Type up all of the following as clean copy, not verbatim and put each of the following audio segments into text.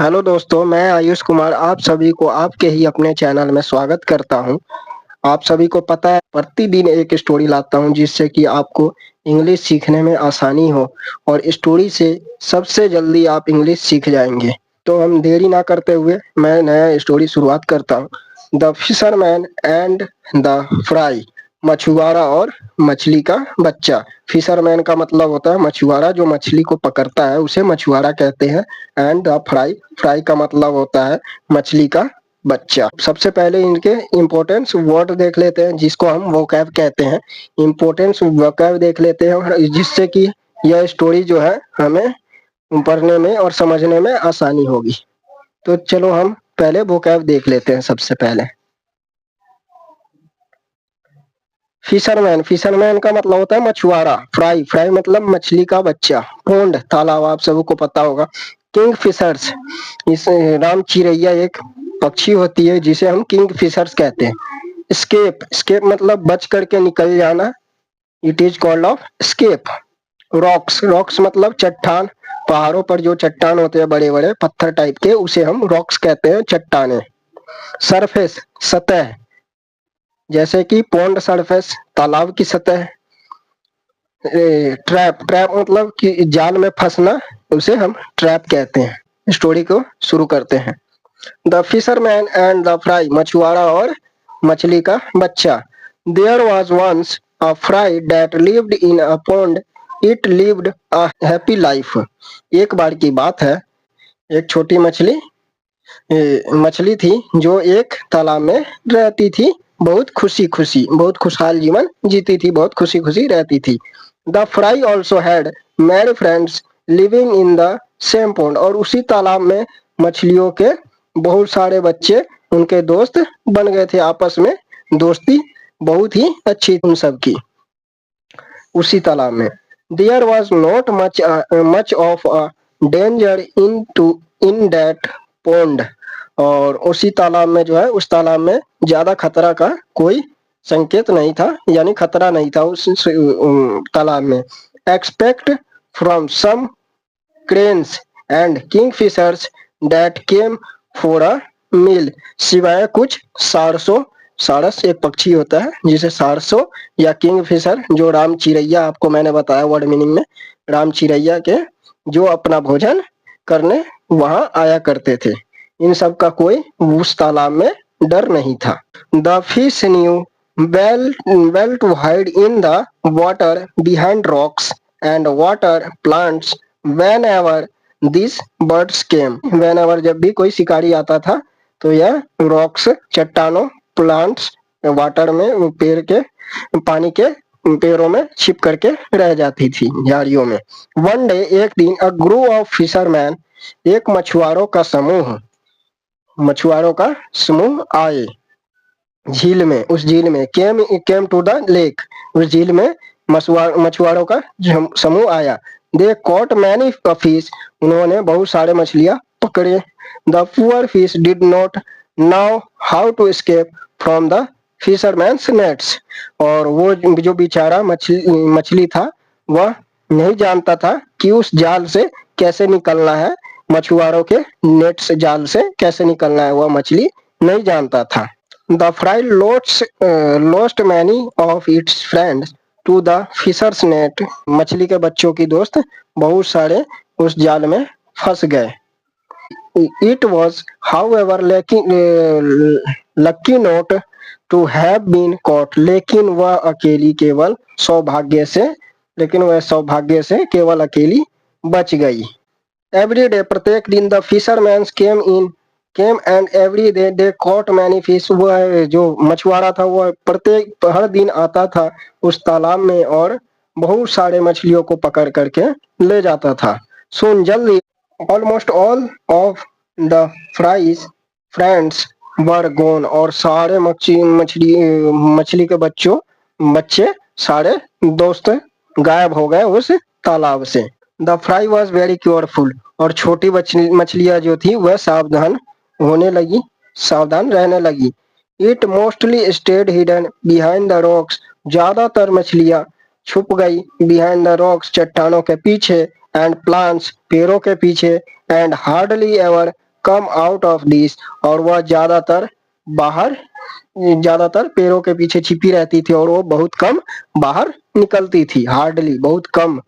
Hello दोस्तों, मैं आयुष कुमार आप सभी को आपके ही अपने चैनल में स्वागत करता हूं। आप सभी को पता है प्रतिदिन एक स्टोरी लाता हूं जिससे कि आपको इंग्लिश सीखने में आसानी हो और स्टोरी से सबसे जल्दी आप इंग्लिश सीख जाएंगे। तो हम देरी ना करते हुए मैं नया स्टोरी शुरुआत करता हूं। The fisherman and the fry. मछुआरा और मछली का बच्चा। फिशरमैन का मतलब होता है मछुआरा, जो मछली को पकड़ता है उसे मछुआरा कहते हैं। एंड द फ्राई, फ्राई का मतलब होता है मछली का बच्चा। सबसे पहले इनके इम्पोर्टेंस वर्ड देख लेते हैं जिसको हम वोकैब कहते हैं। इम्पोर्टेंस वोकैब देख लेते हैं और जिससे कि यह स्टोरी जो है हमें पढ़ने में और समझने में आसानी होगी। तो चलो हम पहले वोकैब देख लेते हैं। सबसे पहले फिशरमैन, फिशरमैन का मतलब होता है मछुआरा। फ्राई, फ्राई मतलब मछली का बच्चा। पोंड, तालाब, आप सबको पता होगा। किंग फिशर्स, इस राम चिरैया एक पक्षी होती है जिसे हम किंग फिशर्स कहते हैं। स्केप, स्केप मतलब बच करके निकल जाना। It is called of escape. Rocks, rocks मतलब चट्टान। पहाड़ों पर जो चट्टान होते हैं बड़े बड़े पत्थर टाइप के, उसे हम रॉक्स कहते हैं, चट्टाने। सरफेस, सतह, जैसे कि पॉन्ड सरफेस, तालाब की सतह। ट्रैप, ट्रैप मतलब कि जाल में फंसना, उसे हम ट्रैप कहते हैं। स्टोरी को शुरू करते हैं। The fisherman and the fry, मछुआरा और मछली का बच्चा। There was once a fry that lived in a pond, it lived a happy life. एक बार की बात है, एक छोटी मछली मछली थी जो एक तालाब में रहती थी। बहुत खुशी खुशी, बहुत खुशहाल जीवन जीती थी, बहुत खुशी खुशी रहती थी। The fry also had many friends living in the same pond, और उसी तालाब में मछलियों के बहुत सारे बच्चे उनके दोस्त बन गए थे। आपस में दोस्ती बहुत ही अच्छी उन सब की उसी तालाब में। There was not much of a danger in that pond, और उसी तालाब में जो है, उस तालाब में ज्यादा खतरा का कोई संकेत नहीं था, यानी खतरा नहीं था उस तालाब में। Except from some cranes and kingfishers that came for a meal, सिवाय कुछ सारसों, सारस एक पक्षी होता है जिसे सारसों या किंगफिशर, जो राम चिरैया, आपको मैंने बताया वर्ड मीनिंग में, राम चिरैया के जो अपना भोजन करने वहां आया करते थे। इन सब का कोई उस तालाब में डर नहीं था। The fish knew well well to hide in the water behind rocks and water plants whenever this birds came. Whenever, जब भी कोई शिकारी आता था तो यह रॉक्स, चट्टानों, प्लांट्स, वाटर में, पेड़ के पानी के पेड़ों में छिप करके रह जाती थी, झाड़ियों में। वन डे, एक दिन, अ ग्रुप ऑफ फिशरमैन, एक मछुआरों का समूह, मछुआरों का समूह आए झील में, उस झील में। केम टू द लेक, उस झील में मछुआरों का समूह आया। दे कॉट मैनी फिश, उन्होंने बहुत सारे मछलियां पकड़े। The poor fish did not know how to escape from the fisherman's nets, और वो जो बेचारा मछली था वह नहीं जानता था कि उस जाल से कैसे निकलना है, मछुआरों के नेट से, जाल से कैसे निकलना है, वह मछली नहीं जानता था। The fry lost many of its friends to the fisher's net, मछली के बच्चों की दोस्त बहुत सारे उस जाल में फंस गए। It was however lucky not to have been caught, लेकिन वह अकेली केवल सौभाग्य से, लेकिन वह सौभाग्य से केवल अकेली बच गई। एवरी डे, प्रत्येक दिन, the fisherman's came and every day they caught many fish, वह जो मछुआरा था वह प्रत्येक हर दिन आता था उस तालाब में और बहुत सारे मछलियों को पकड़ करके ले जाता था। सुन, जल्दी, almost all of the fries friends were gone, और सारे मछली के बच्चे सारे दोस्त गायब हो गए उस तालाब से। The fry was very careful, और छोटी मछलियां जो थी वह सावधान होने लगी, सावधान रहने लगी। It mostly stayed hidden behind the rocks, ज्यादातर मछलियां छुप गई बिहाइंड द रॉक्स, चट्टानों के पीछे, एंड प्लांट्स, पेड़ों के पीछे, and hardly ever come out of this, और वह ज्यादातर पेड़ों के पीछे छिपी रहती थी और वो बहुत कम बाहर निकलती थी, हार्डली, बहुत कम।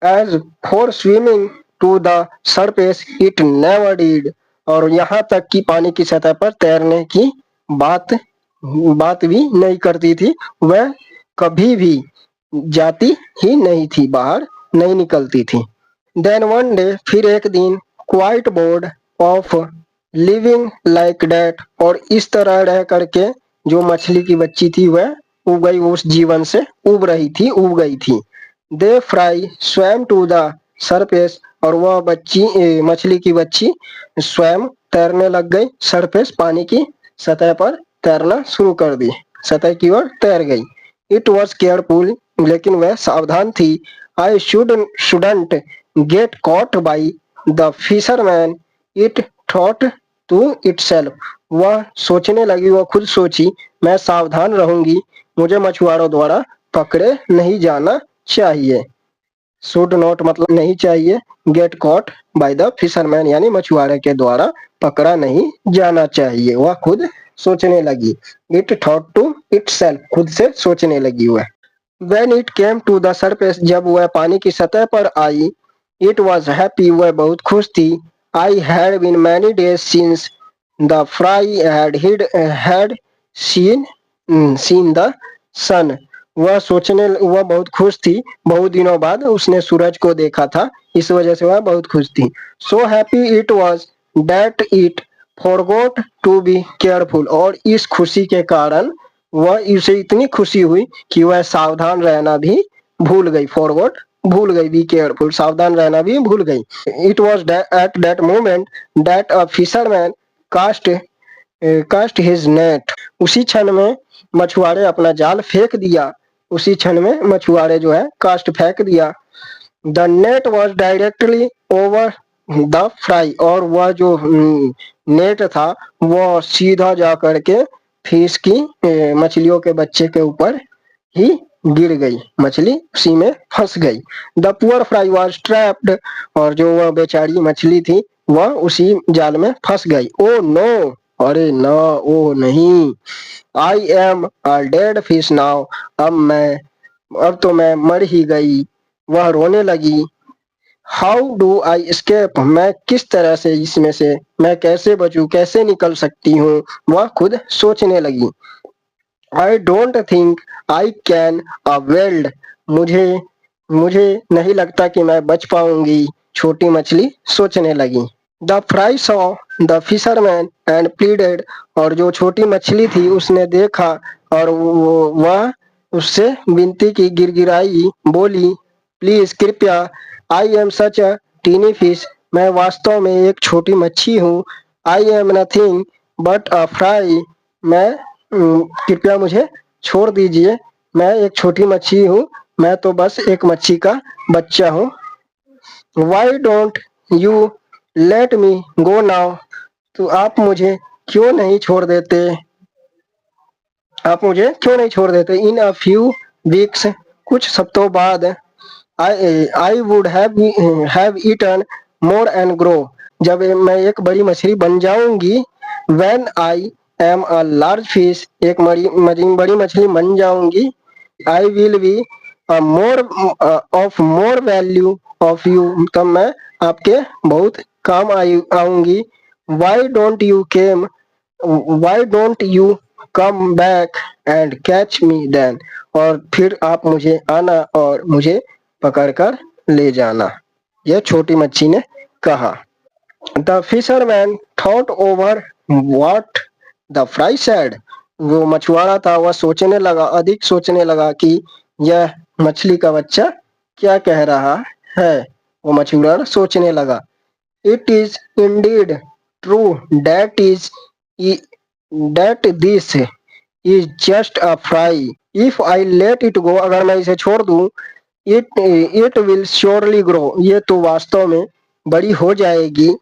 As for swimming to the surface it never did, और यहाँ तक कि पानी की सतह पर तैरने की बात बात भी नहीं करती थी, वह कभी भी जाती ही नहीं थी, बाहर नहीं निकलती थी। देन वन डे, फिर एक दिन, quite board of living like that, और इस तरह रह करके जो मछली की बच्ची थी वह उब गई, उस जीवन से उब रही थी, उब गई थी। The fry swam to the surface, और वह मछली की बच्ची स्वयं तैरने लग गई, सरफेस, पानी की सतह पर तैरना शुरू कर दी, सतह की ओर तैर गई। इट वॉज केयरफुल, लेकिन वह सावधान थी। I shouldn't get caught by the fisherman, it thought to itself, वह सोचने लगी, वह खुद सोची, मैं सावधान रहूंगी, मुझे मछुआरों द्वारा पकड़े नहीं जाना चाहिए। शुड नॉट मतलब नहीं चाहिए, get caught by the fisherman यानी मछुआरे के द्वारा पकड़ा नहीं जाना चाहिए, वह खुद सोचने लगी। इट थॉट टू इटसेल्फ, खुद से सोचने लगी वह। When it came to the surface, जब वह पानी की सतह पर आई, it was happy, वह बहुत खुश थी। I had been many days since the fry had seen the sun, वह बहुत खुश थी, बहुत दिनों बाद उसने सूरज को देखा था, इस वजह से वह बहुत खुश थी। So happy it was that it forgot to be careful, और इस खुशी के कारण वह इसे इतनी खुशी हुई कि वह सावधान रहना भी भूल गई, फॉरगॉट भूल गई, बी केयरफुल सावधान रहना भी भूल गई। It was at that moment that a fisherman cast his net, उसी क्षण में मछुआरे अपना जाल फेंक दिया, उसी क्षण में मछुआरे जो है कास्ट फेंक दिया। The net was directly over the fry, और वह जो नेट था वह सीधा जा करके फिश की मछलियों के बच्चे के ऊपर ही गिर गई, मछली उसी में फंस गई। The poor fry was trapped, और जो वह बेचारी मछली थी वह उसी जाल में फंस गई। ओ नो, अरे न, ओ नहीं, आई am a dead fish now, अब तो मैं मर ही गई, वह रोने लगी। हाउ डू आई एस्केप, मैं किस तरह से इसमें से, मैं कैसे बचूं, कैसे निकल सकती हूँ, वह खुद सोचने लगी। I don't think I can availed, मुझे नहीं लगता कि मैं बच पाऊंगी, छोटी मछली सोचने लगी। The fry saw the fisherman and pleaded, और जो छोटी मछली थी उसने देखा और वह उससे विनती की, गिड़गिड़ाई, बोली, प्लीज, कृपया, I am such a tiny fish, मैं वास्तव में एक छोटी मच्छी हूँ। I am nothing but a fry, मैं कृपया मुझे छोड़ दीजिए, मैं एक छोटी मच्छी हूँ, मैं तो बस एक मच्छी का बच्चा हूँ। Y don't you let me go now, तो आप मुझे क्यों नहीं छोड़ देते, इन अ फ्यू वीक्स, कुछ हफ्तों बाद, I would have eaten more and grow, जब मैं एक बड़ी मछली बन जाऊंगी। When I am a large fish, एक बड़ी मछली बन जाऊंगी। I will be more of more value of you, तब मैं आपके बहुत काम आऊंगी। Why don't you come back and catch me then, और फिर आप मुझे आना और मुझे पकड़कर ले जाना, यह छोटी मच्छी ने कहा। The fisherman thought over what the fry said, वो मछुआरा था वह सोचने लगा, अधिक सोचने लगा कि यह मछली का बच्चा क्या कह रहा है, वो मछुआरा सोचने लगा। It is Indeed true that this is just a fry, if I let it go, अगर मैं इसे छोड़ दूं, इट विल श्योरली ग्रो, ये तो वास्तव में बड़ी हो जाएगी।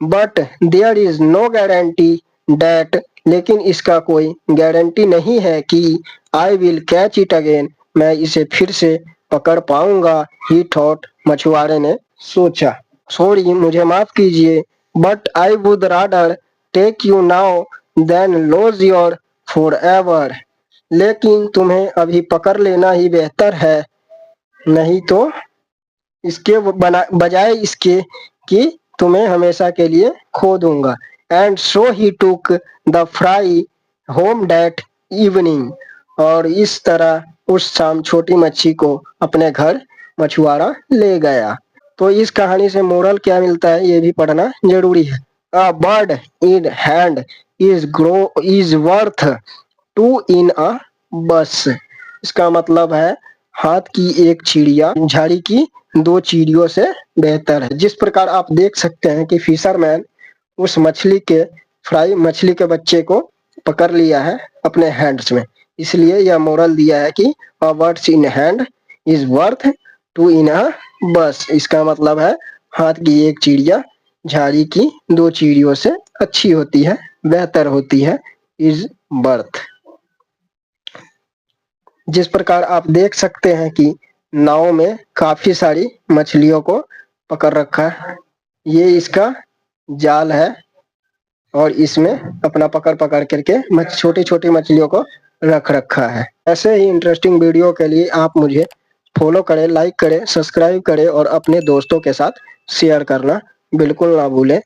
But there is no guarantee that, लेकिन इसका कोई गारंटी नहीं है कि I will catch it again, मैं इसे फिर से पकड़ पाऊंगा। ही थॉट, मछुआरे ने सोचा। सॉरी, मुझे माफ कीजिए। But I would rather take you now than lose your forever. लेकिन तुम्हें अभी पकड़ लेना ही बेहतर है, नहीं तो इसके बजाय इसके कि तुम्हें हमेशा के लिए खो दूंगा। And so he took the fry home that evening. और इस तरह उस शाम छोटी मच्छी को अपने घर मछुआरा ले गया। तो इस कहानी से मोरल क्या मिलता है ये भी पढ़ना जरूरी है। A bird in hand is worth two in a bush. इसका मतलब है हाथ की एक चिड़िया झाड़ी की दो चिड़ियों से बेहतर है। जिस प्रकार आप देख सकते हैं कि फिशरमैन उस फ्राई मछली के बच्चे को पकड़ लिया है अपने हैंड्स में, इसलिए यह मोरल दिया है कि a birds in hand is worth two in a bush. इसका मतलब है हाथ की एक चिड़िया झाड़ी की दो चिड़ियों से अच्छी होती है, बेहतर होती है, इज बर्थ। जिस प्रकार आप देख सकते हैं कि नाव में काफी सारी मछलियों को पकड़ रखा है। ये इसका जाल है और इसमें अपना पकड़ पकड़ करके छोटी छोटी मछलियों को रख रखा है। ऐसे ही इंटरेस्टिंग वीडियो के लिए आप मुझे फॉलो करें, लाइक करें, सब्सक्राइब करें और अपने दोस्तों के साथ शेयर करना बिल्कुल ना भूलें।